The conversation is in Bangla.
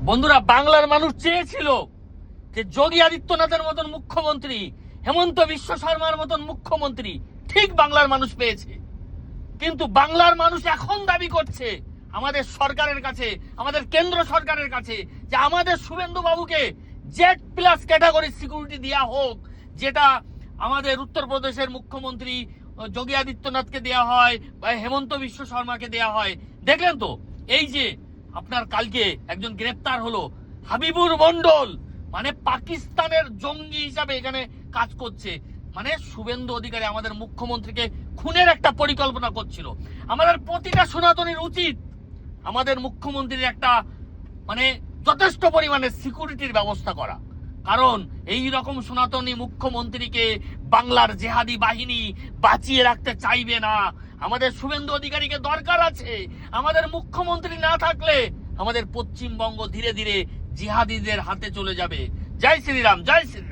বন্ধুরা, বাংলার মানুষ চেয়েছিল যে যোগী আদিত্যনাথের মতন মুখ্যমন্ত্রী, হেমন্ত বিশ্ব শর্মার মতন মুখ্যমন্ত্রী ঠিক বাংলার মানুষ পেয়েছে। কিন্তু বাংলার মানুষ এখন দাবি করছে আমাদের সরকারের কাছে, আমাদের কেন্দ্র সরকারের কাছে, যে আমাদের শুভেন্দু বাবুকে জেড প্লাস ক্যাটাগরি সিকিউরিটি দেওয়া হোক, যেটা আমাদের উত্তরপ্রদেশের মুখ্যমন্ত্রী যোগী আদিত্যনাথকে দেওয়া হয় বা হেমন্ত বিশ্ব শর্মাকে দেওয়া হয়। দেখলেন তো, এই যে আপনার কালকে একজন গ্রেপ্তার হলো, হাবিবুর মন্ডল, মানে পাকিস্তানের জঙ্গি হিসাবে এখানে কাজ করছে। মানে শুভেন্দু অধিকারী আমাদের মুখ্যমন্ত্রীকে খুনের একটা পরিকল্পনা করছিল। আমাদের প্রতিটা সনাতনীর উচিত আমাদের মুখ্যমন্ত্রীর একটা মানে যথেষ্ট পরিমাণে সিকিউরিটির ব্যবস্থা করা, কারণ এই রকম সনাতনী মুখ্যমন্ত্রীকে বাংলার জেহাদি বাহিনী বাঁচিয়ে রাখতে চাইবে না। আমাদের শুভেন্দু অধিকারীকে দরকার আছে। আমাদের মুখ্যমন্ত্রী না থাকলে আমাদের পশ্চিমবঙ্গ ধীরে ধীরে জিহাদিদের হাতে চলে যাবে। জয় শ্রীরাম, জয় শ্রীরাম।